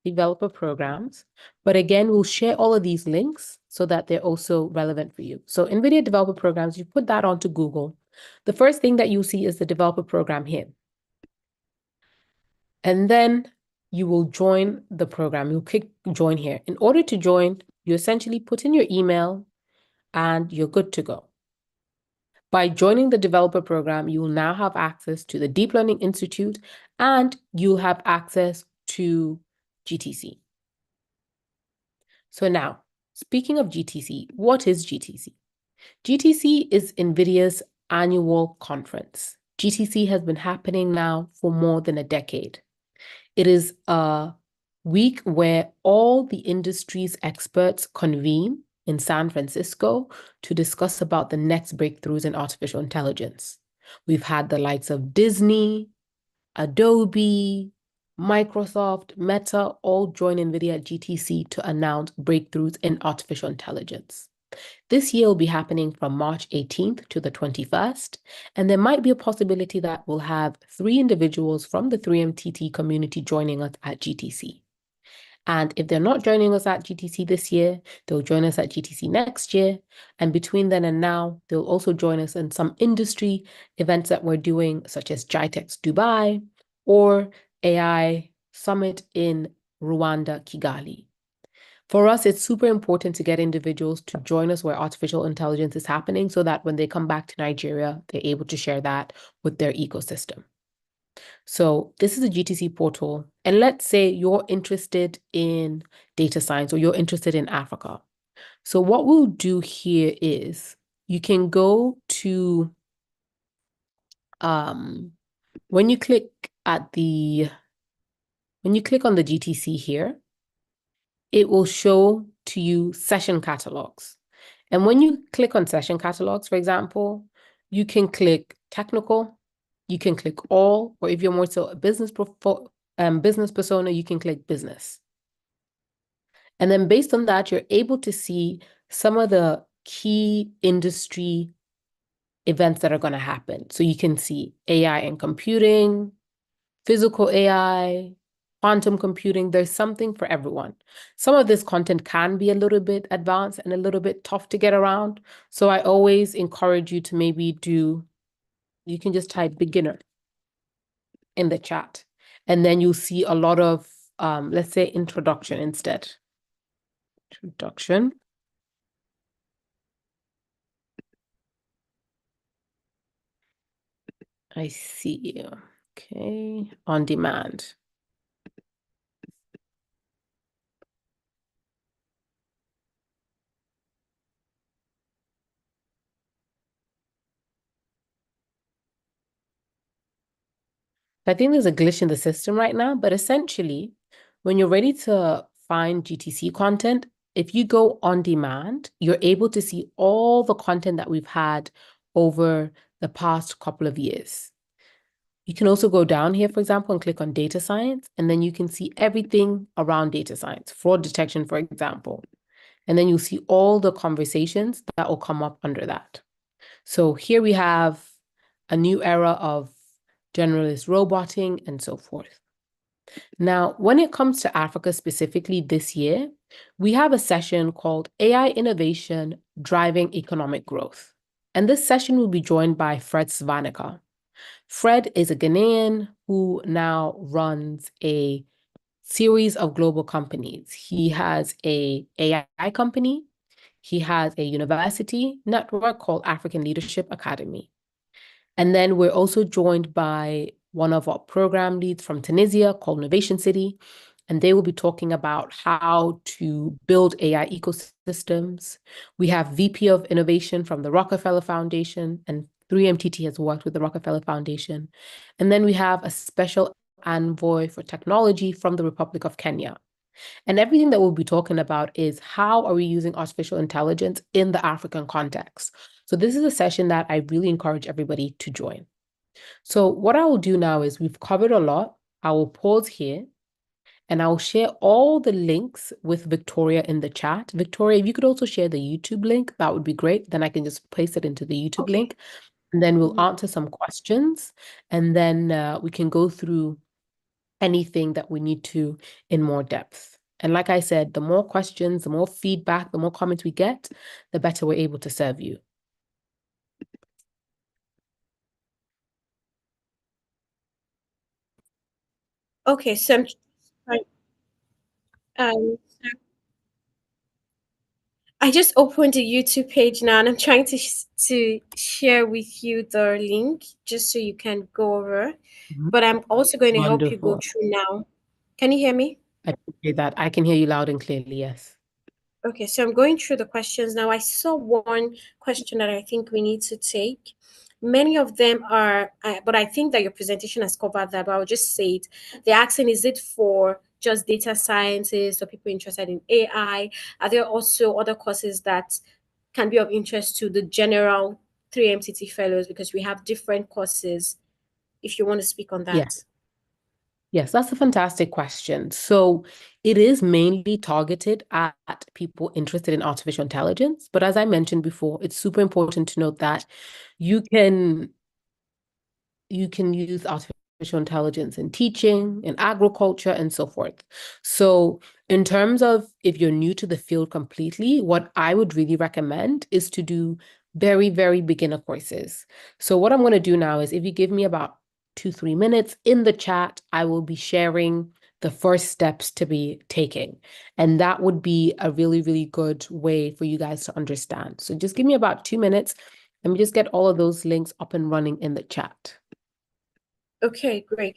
A: developer programs. But again, we'll share all of these links so that they're also relevant for you. So NVIDIA developer programs, you put that onto Google. The first thing that you'll see is the developer program here. And then you will join the program. You'll click join here. In order to join, you essentially put in your email and you're good to go. By joining the developer program, you will now have access to the Deep Learning Institute and you'll have access to GTC. So now, speaking of GTC, what is GTC? GTC is NVIDIA's annual conference. GTC has been happening now for more than a decade. It is a week where all the industry's experts convene in San Francisco to discuss about the next breakthroughs in artificial intelligence. We've had the likes of Disney, Adobe, Microsoft, Meta all join NVIDIA at GTC to announce breakthroughs in artificial intelligence. This year will be happening from March 18th to the 21st, and there might be a possibility that we'll have 3 individuals from the 3MTT community joining us at GTC. And if they're not joining us at GTC this year, they'll join us at GTC next year. And between then and now, they'll also join us in some industry events that we're doing, such as GITEX Dubai or AI Summit in Rwanda, Kigali. For us, it's super important to get individuals to join us where artificial intelligence is happening so that when they come back to Nigeria, they're able to share that with their ecosystem. So this is a GTC portal. And let's say you're interested in data science or you're interested in Africa. So what we'll do here is you can go to, when you click on the GTC here, it will show to you session catalogs. And when you click on session catalogs, for example, you can click technical, you can click all, or if you're more so a business persona, you can click business. And then based on that, you're able to see some of the key industry events that are going to happen. So you can see AI and computing, physical AI, quantum computing. There's something for everyone. Some of this content can be a little bit advanced and a little bit tough to get around. So I always encourage you to maybe you can just type beginner in the chat. And then you'll see a lot of, let's say, introduction instead. Introduction. I see. Okay. On demand. I think there's a glitch in the system right now, but essentially, when you're ready to find GTC content, if you go on demand, you're able to see all the content that we've had over the past couple of years. You can also go down here, for example, and click on data science, and then you can see everything around data science, fraud detection, for example. And then you'll see all the conversations that will come up under that. So here we have a new era of generalist roboting and so forth. Now, when it comes to Africa specifically this year, we have a session called AI Innovation Driving Economic Growth. And this session will be joined by Fred Svanika. Fred is a Ghanaian who now runs a series of global companies. He has an AI company. He has a university network called African Leadership Academy. And then we're also joined by one of our program leads from Tunisia called Innovation City. And they will be talking about how to build AI ecosystems. We have VP of Innovation from the Rockefeller Foundation, and 3MTT has worked with the Rockefeller Foundation. And then we have a special envoy for technology from the Republic of Kenya. And everything that we'll be talking about is how are we using artificial intelligence in the African context. So this is a session that I really encourage everybody to join. So what I will do now is we've covered a lot. I will pause here. And I'll share all the links with Victoria in the chat. Victoria, if you could also share the YouTube link, that would be great. Then I can just paste it into the YouTube
B: Okay.
A: link. And then we'll
B: Mhm.
A: answer some questions. And then we can go through anything that we need to in more depth. And like I said, the more questions, the more feedback, the more comments we get, the better we're able to serve you.
B: Okay, so so I just opened the YouTube page now, and I'm trying to share with you the link just so you can go over. But I'm also going to help you go
A: Wonderful.
B: through now. Can you hear me?
A: I appreciate that. I can hear you loud and clearly, yes.
B: Okay, so I'm going through the questions now. I saw one question that I think we need to take. Many of them are, but I think that your presentation has covered that, but I'll just say it. They're asking, is it for just data scientists or people interested in AI? Are there also other courses that can be of interest to the general 3MTT fellows? Because we have different courses, if you want to speak on
A: Yes.
B: that.
A: Yes, that's a fantastic question. So it is mainly targeted at people interested in artificial intelligence. But as I mentioned before, it's super important to note that you can use artificial intelligence in teaching, in agriculture, and so forth. So in terms of if you're new to the field completely, what I would really recommend is to do very, very beginner courses. So what I'm going to do now is if you give me about 2-3 minutes in the chat, I will be sharing the first steps to be taking. And that would be a really, really good way for you guys to understand. So just give me about 2 minutes. Let me just get all of those links up and running in the chat.
B: Okay, great.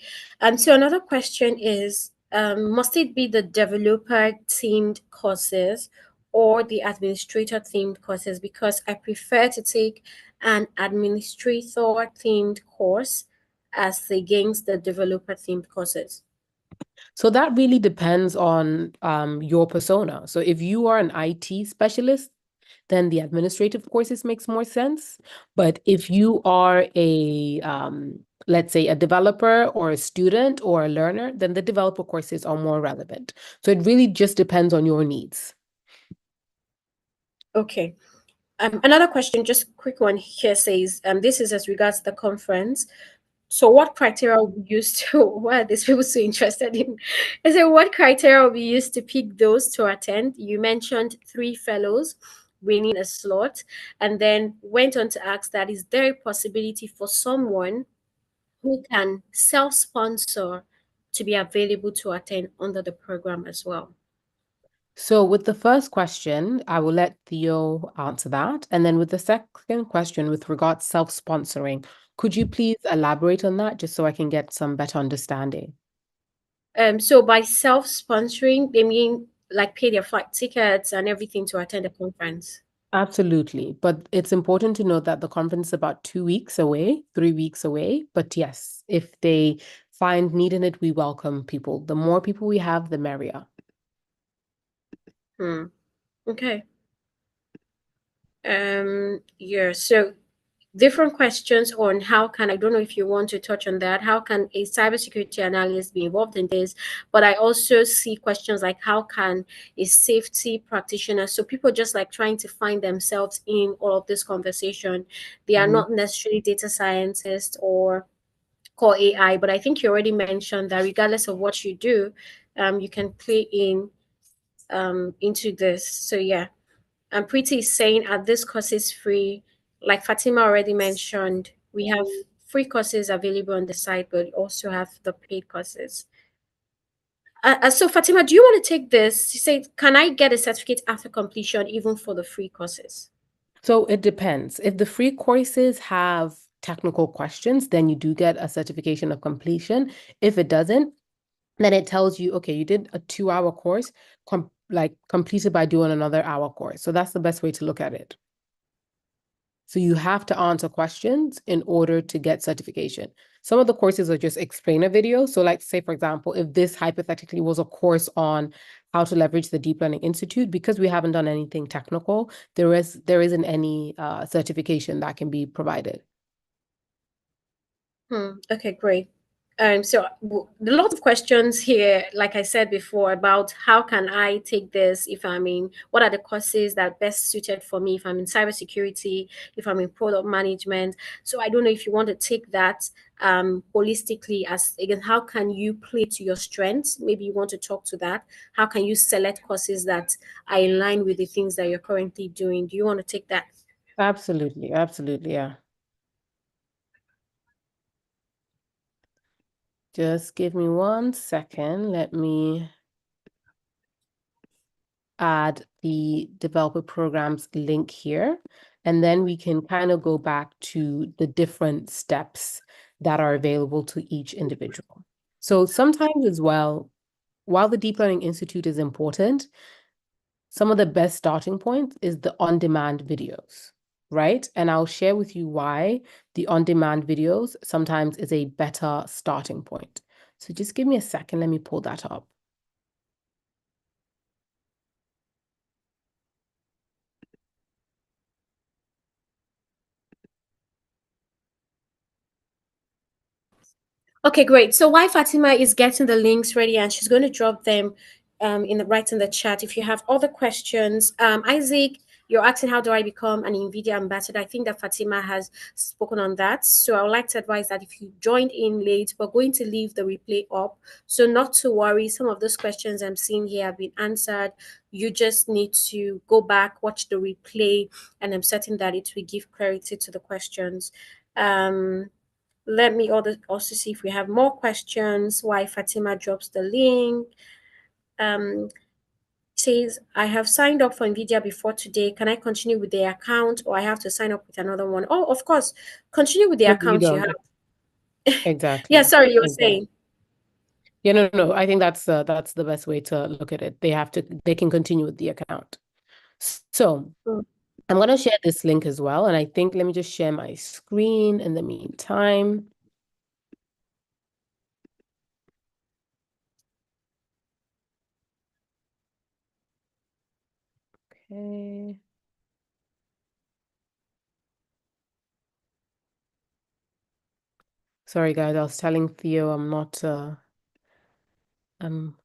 B: So another question is, must it be the developer themed courses or the administrator themed courses? Because I prefer to take an administrator themed course as against the developer themed courses.
A: So that really depends on your persona. So if you are an IT specialist, then the administrative courses makes more sense. But if you are a, let's say, a developer or a student or a learner, then the developer courses are more relevant. So it really just depends on your needs.
B: Okay. Another question, just quick one here says, this is as regards the conference. So what criteria will be used to, why are these people so interested in? I said, what criteria will be used to pick those to attend? You mentioned 3 fellows winning a slot, and then went on to ask that, is there a possibility for someone who can self-sponsor to be available to attend under the program as well?
A: So with the first question, I will let Theo answer that. And then with the second question with regards self-sponsoring, could you please elaborate on that just so I can get some better understanding?
B: So by self-sponsoring, they mean like pay their flight tickets and everything to attend the conference.
A: Absolutely. But it's important to note that the conference is about 2 weeks away, 3 weeks away. But yes, if they find need in it, we welcome people. The more people we have, the merrier.
B: Okay. Yeah, so different questions on how can, I don't know if you want to touch on that, how can a cybersecurity analyst be involved in this? But I also see questions like, how can a safety practitioner, so people just like trying to find themselves in all of this conversation. They are not necessarily data scientists or core AI, but I think you already mentioned that regardless of what you do, you can play in into this. So yeah. And Pretty is saying this course is free. Like Fatima already mentioned, we have free courses available on the site, but also have the paid courses. So Fatima, do you want to take this? She said, can I get a certificate after completion even for the free courses?
A: So it depends. If the free courses have technical questions, then you do get a certification of completion. If it doesn't, then it tells you, okay, you did a 2-hour course, completed by doing another hour course. So that's the best way to look at it. So you have to answer questions in order to get certification. Some of the courses are just explainer videos. So like say, for example, if this hypothetically was a course on how to leverage the Deep Learning Institute, because we haven't done anything technical, there isn't any certification that can be provided.
B: Okay, great. So a lot of questions here, like I said before, about how can I take this if I'm in, what are the courses that are best suited for me if I'm in cybersecurity, if I'm in product management. So I don't know if you want to take that holistically as, again, how can you play to your strengths? Maybe you want to talk to that. How can you select courses that are in line with the things that you're currently doing? Do you want to take that?
A: Absolutely, absolutely, yeah. Just give me 1 second. Let me add the developer programs link here, and then we can kind of go back to the different steps that are available to each individual. So sometimes as well, while the Deep Learning Institute is important, some of the best starting points is the on-demand videos, right? And I'll share with you why the on-demand videos sometimes is a better starting point. So just give me a second, let me pull that up.
B: Okay, great. So while Fatima is getting the links ready and she's going to drop them right in the chat. If you have other questions, Isaac, you're asking how do I become an Nvidia ambassador? I think that Fatima has spoken on that. So I would like to advise that if you joined in late, we're going to leave the replay up. So not to worry, some of those questions I'm seeing here have been answered. You just need to go back, watch the replay, and I'm certain that it will give clarity to the questions. Let me also see if we have more questions. Why Fatima drops the link. Says, I have signed up for Nvidia before today. Can I continue with the account or I have to sign up with another one? Oh, of course. Continue with the
A: No, you
B: account you
A: don't.
B: have. Yeah,
A: Exactly.
B: sorry, you were
A: Exactly.
B: saying.
A: Yeah, no. I think that's the best way to look at it. They can continue with the account. So
B: Mm.
A: I'm gonna share this link as well. And I think let me just share my screen in the meantime. Okay. Sorry guys, I was telling Theo I'm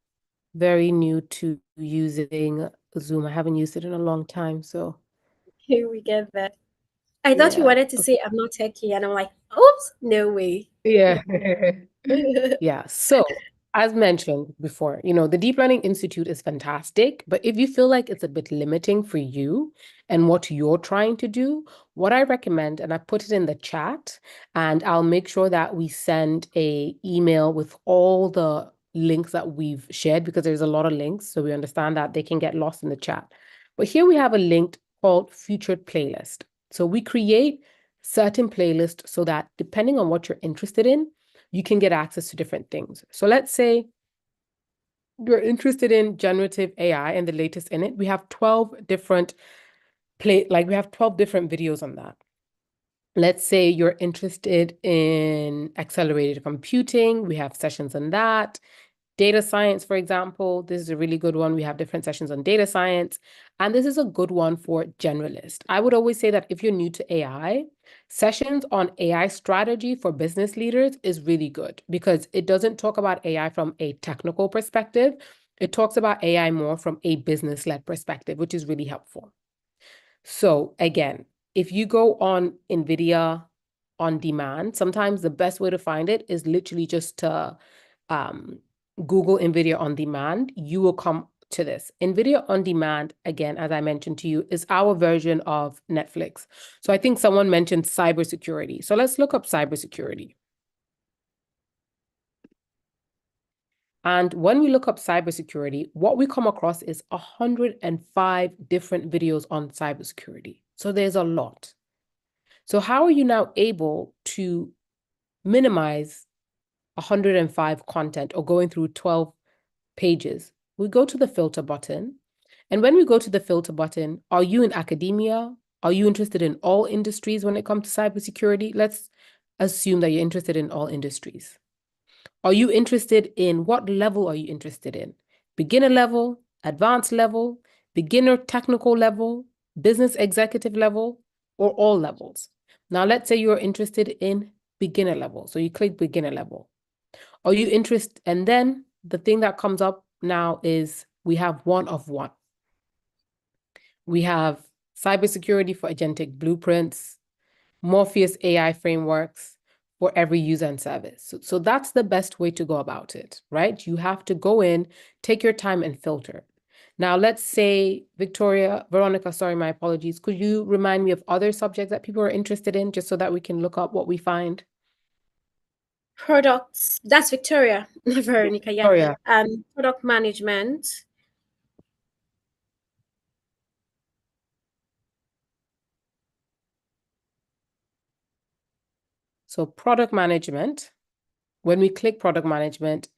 A: very new to using Zoom. I haven't used it in a long time, so
B: Here we get that. I thought you
A: yeah.
B: wanted to say I'm not techie, and I'm like, oops, no way.
A: Yeah. Yeah. So, as mentioned before, the Deep Learning Institute is fantastic, but if you feel like it's a bit limiting for you and what you're trying to do, what I recommend, and I put it in the chat, and I'll make sure that we send a email with all the links that we've shared because there's a lot of links, so we understand that they can get lost in the chat. But here we have a link called Featured Playlist. So we create certain playlists so that depending on what you're interested in, you can get access to different things. So let's say you're interested in generative AI and the latest in it. We have 12 different we have 12 different videos on that. Let's say you're interested in accelerated computing. We have sessions on that. Data science, for example, this is a really good one. We have different sessions on data science. And this is a good one for generalists. I would always say that if you're new to AI, sessions on AI strategy for business leaders is really good because it doesn't talk about AI from a technical perspective. It talks about AI more from a business-led perspective, which is really helpful. So again, if you go on NVIDIA on demand, sometimes the best way to find it is literally just to Google NVIDIA on demand. You will come to this. NVIDIA on demand, again, as I mentioned to you, is our version of Netflix. So I think someone mentioned cybersecurity. So let's look up cybersecurity. And when we look up cybersecurity, what we come across is 105 different videos on cybersecurity. So there's a lot. So how are you now able to minimize 105 content or going through 12 pages? We go to the filter button. And when we go to the filter button, are you in academia? Are you interested in all industries when it comes to cybersecurity? Let's assume that you're interested in all industries. Are you interested in what level are you interested in? Beginner level, advanced level, beginner technical level, business executive level, or all levels? Now, let's say you're interested in beginner level. So you click beginner level. Are you interested? And then the thing that comes up now is we have one of one. We have cybersecurity for agentic blueprints, Morpheus AI frameworks for every user and service. So that's the best way to go about it, right? You have to go in, take your time and filter. Now, let's say, Veronica, sorry, my apologies. Could you remind me of other subjects that people are interested in, just so that we can look up what we find?
B: Products, that's Victoria, Veronica, yeah.
A: Victoria.
B: Product management.
A: So product management, when we click product management,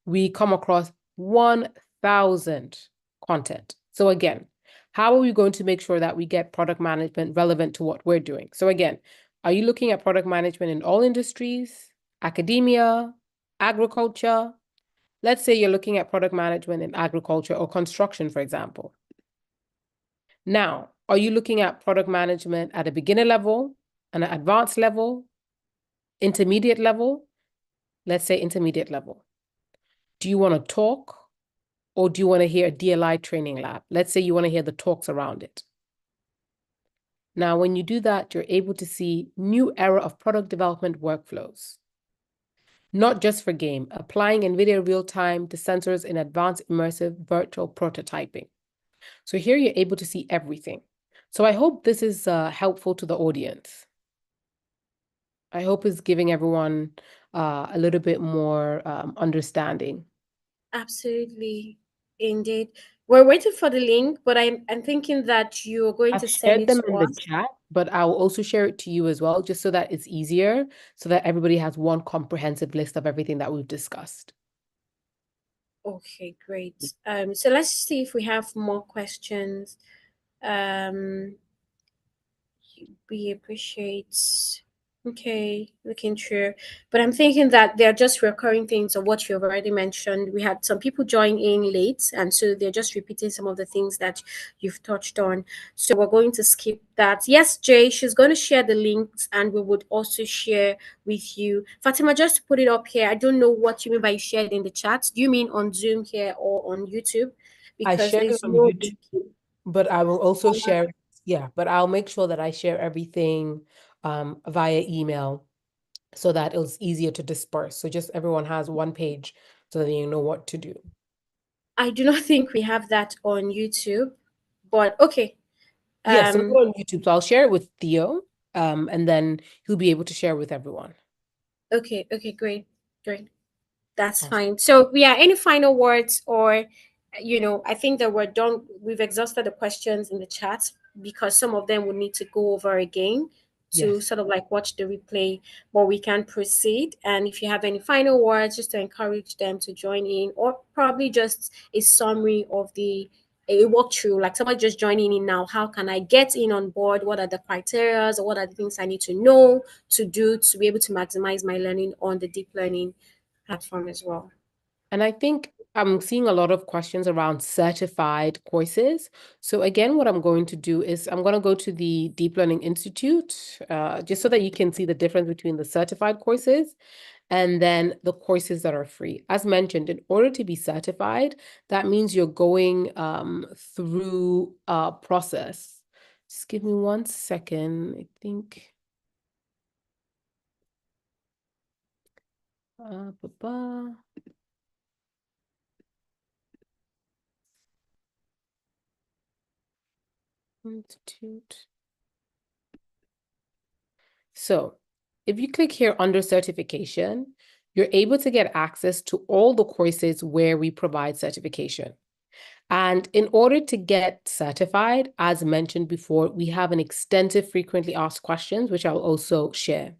A: we come across 1,000 content. So again, how are we going to make sure that we get product management relevant to what we're doing? So again, are you looking at product management in all industries, academia, agriculture? Let's say you're looking at product management in agriculture or construction, for example. Now, are you looking at product management at a beginner level, an advanced level, intermediate level? Let's say intermediate level. Do you want to talk, or do you want to hear a DLI training lab? Let's say you want to hear the talks around it. Now, when you do that, you're able to see new era of product development workflows. Not just for game, applying NVIDIA real-time to sensors in advanced immersive virtual prototyping. So here you're able to see everything. So I hope this is helpful to the audience. I hope it's giving everyone a little bit more understanding.
B: Absolutely, indeed. We're waiting for the link, but I'm thinking that you're going to
A: I've
B: send
A: shared
B: it
A: them
B: to
A: in the
B: us.
A: chat, but I'll also share it to you as well, just so that it's easier, so that everybody has one comprehensive list of everything that we've discussed.
B: Okay, great. So let's see if we have more questions. We appreciate. Okay, looking through. But I'm thinking that they're just recurring things of what you've already mentioned. We had some people join in late, and so they're just repeating some of the things that you've touched on. So we're going to skip that. Yes, Jay, she's going to share the links, and we would also share with you. Fatima, just to put it up here, I don't know what you mean by you shared in the chat. Do you mean on Zoom here or on YouTube?
A: I
B: Because
A: shared it
B: there's
A: on
B: no
A: YouTube, but I will also share, but I'll make sure that I share everything via email, so that it's easier to disperse. So just everyone has one page, so that you know what to do.
B: I do not think we have that on YouTube, but okay.
A: Yes, so we're on YouTube. So I'll share it with Theo, and then he'll be able to share with everyone.
B: Okay, great. That's
A: Awesome.
B: fine. So yeah, any final words, or I think that we're done. We've exhausted the questions in the chat, because some of them would need to go over again to
A: Yes.
B: sort of like watch the replay, but we can proceed. And if you have any final words, just to encourage them to join in, or probably just a summary of a walkthrough, like somebody just joining in now, how can I get in on board? What are the criteria, or what are the things I need to know to do to be able to maximize my learning on the deep learning platform as well?
A: And I think I'm seeing a lot of questions around certified courses. So again, what I'm going to do is I'm going to go to the Deep Learning Institute, just so that you can see the difference between the certified courses and then the courses that are free. As mentioned, in order to be certified, that means you're going through a process. Just give me 1 second, I think. Institute. So if you click here under certification, you're able to get access to all the courses where we provide certification. And in order to get certified, as mentioned before, we have an extensive frequently asked questions, which I'll also share.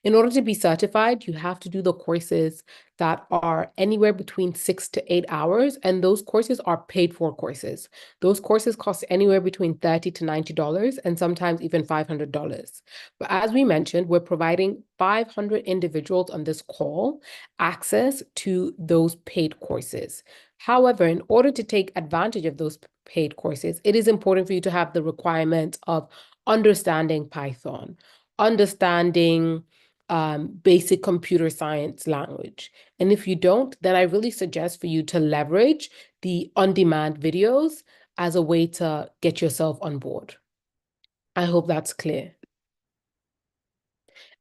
A: In order to be certified, you have to do the courses that are anywhere between 6 to 8 hours, and those courses are paid for courses. Those courses cost anywhere between $30 to $90 and sometimes even $500. But as we mentioned, we're providing 500 individuals on this call access to those paid courses. However, in order to take advantage of those paid courses, it is important for you to have the requirement of understanding Python, understanding basic computer science language. And if you don't, then I really suggest for you to leverage the on-demand videos as a way to get yourself on board. I hope that's clear.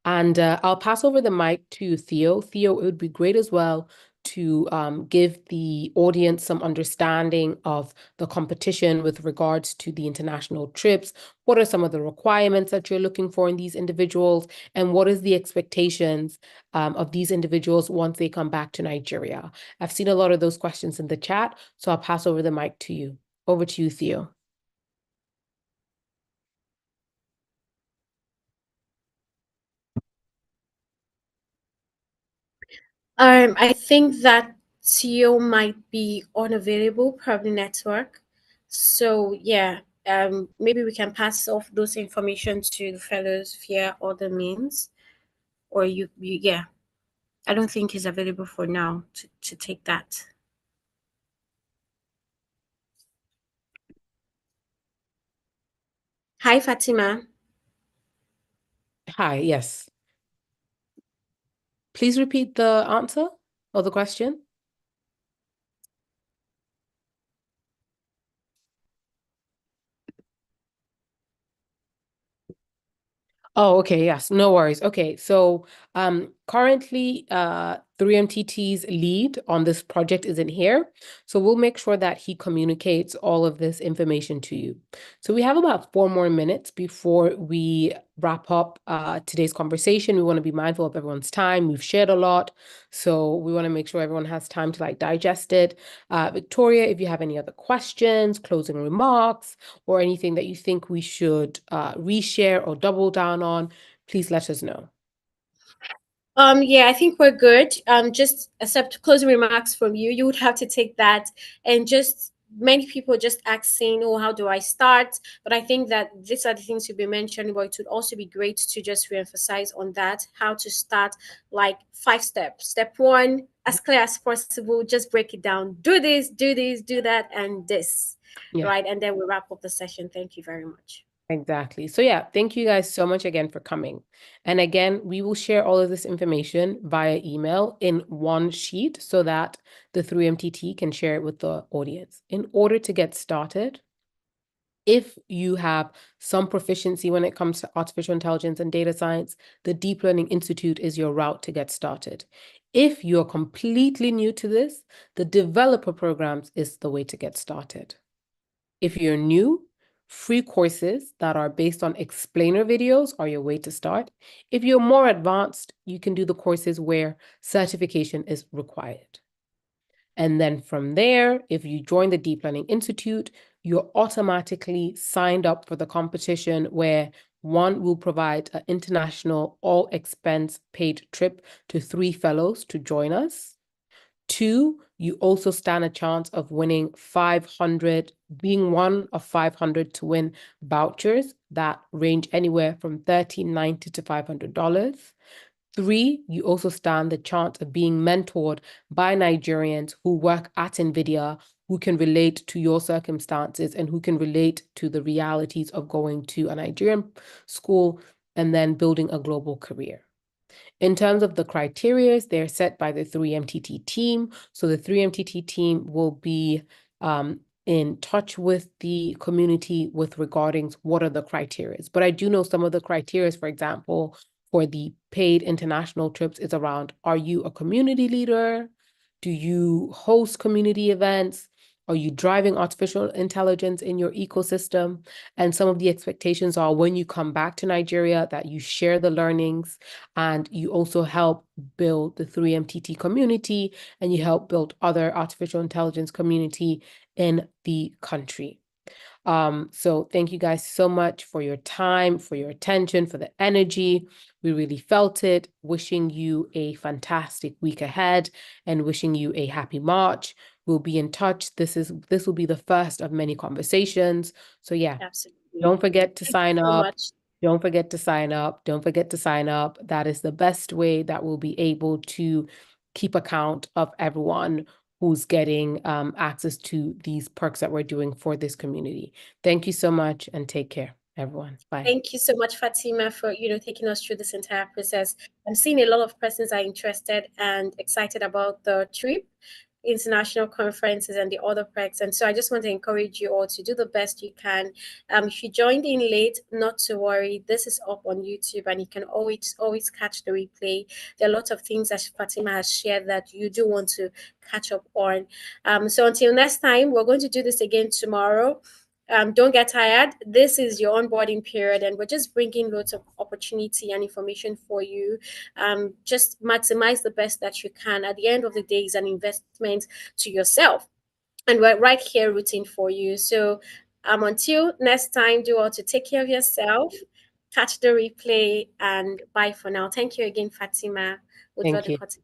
A: And I'll pass over the mic to Theo. Theo, it would be great as well to give the audience some understanding of the competition with regards to the international trips. What are some of the requirements that you're looking for in these individuals? And what is the expectations of these individuals once they come back to Nigeria? I've seen a lot of those questions in the chat, so I'll pass over the mic to you. Over to you, Theo.
B: I think that Theo might be unavailable, probably network. So yeah, maybe we can pass off those information to the fellows via other means, or yeah. I don't think he's available for now to take that. Hi, Fatima.
A: Hi, yes. Please repeat the answer or the question. Oh, okay, yes, no worries. Okay, so currently 3MTT's lead on this project isn't here, so we'll make sure that he communicates all of this information to you. So we have about 4 more minutes before we wrap up today's conversation. We want to be mindful of everyone's time. We've shared a lot, so we want to make sure everyone has time to digest it. Victoria, if you have any other questions, closing remarks, or anything that you think we should reshare or double down on, please let us know.
B: Yeah, I think we're good. Just accept closing remarks from you. You would have to take that, and just many people just asking, "Oh, how do I start?" But I think that these are the things you've been mentioning. But it would also be great to just reemphasize on that, how to start, like 5 steps. Step 1, as clear as possible. Just break it down. Do this, do that, and this,
A: Yeah.
B: right? And then we wrap up the session. Thank you very much.
A: Exactly. So yeah, thank you guys so much again for coming. And again, we will share all of this information via email in one sheet so that the 3MTT can share it with the audience. In order to get started, if you have some proficiency when it comes to artificial intelligence and data science, the Deep Learning Institute is your route to get started. If you're completely new to this, the developer programs is the way to get started. If you're new, free courses that are based on explainer videos are your way to start. If you're more advanced, you can do the courses where certification is required. And then from there, if you join the Deep Learning Institute, you're automatically signed up for the competition where one will provide an international all expense paid trip to 3 fellows to join us. 2, you also stand a chance of winning 500, being one of 500 to win vouchers that range anywhere from $13.90 to $500. 3, you also stand the chance of being mentored by Nigerians who work at Nvidia, who can relate to your circumstances and who can relate to the realities of going to a Nigerian school and then building a global career. In terms of the criteria, they're set by the 3MTT team. So the 3MTT team will be in touch with the community with regarding what are the criteria. But I do know some of the criteria, for example, for the paid international trips is around, are you a community leader? Do you host community events? Are you driving artificial intelligence in your ecosystem? And some of the expectations are when you come back to Nigeria that you share the learnings and you also help build the 3MTT community and you help build other artificial intelligence community in the country. So thank you guys so much for your time, for your attention, for the energy. We really felt it. Wishing you a fantastic week ahead and wishing you a happy March. We'll be in touch. This will be the first of many conversations. So yeah,
B: Absolutely.
A: don't forget to
B: Thank you
A: sign
B: so
A: up.
B: much.
A: Don't forget to sign up. Don't forget to sign up. That is the best way that we'll be able to keep account of everyone who's getting access to these perks that we're doing for this community. Thank you so much and take care. everyone. Bye.
B: Thank you so much, Fatima, for taking us through this entire process. I'm seeing a lot of persons are interested and excited about the trip, international conferences, and the other perks. And so I just want to encourage you all to do the best you can. If you joined in late, not to worry. This is up on YouTube, and you can always catch the replay. There are lots of things that Fatima has shared that you do want to catch up on. So until next time, we're going to do this again tomorrow. Don't get tired. This is your onboarding period, and we're just bringing loads of opportunity and information for you. Just maximize the best that you can. At the end of the day, it's an investment to yourself, and we're right here rooting for you. So until next time, do all to take care of yourself. Catch the replay, and bye for now. Thank you again, Fatima. We'll draw
A: Thank
B: the
A: you.
B: curtain.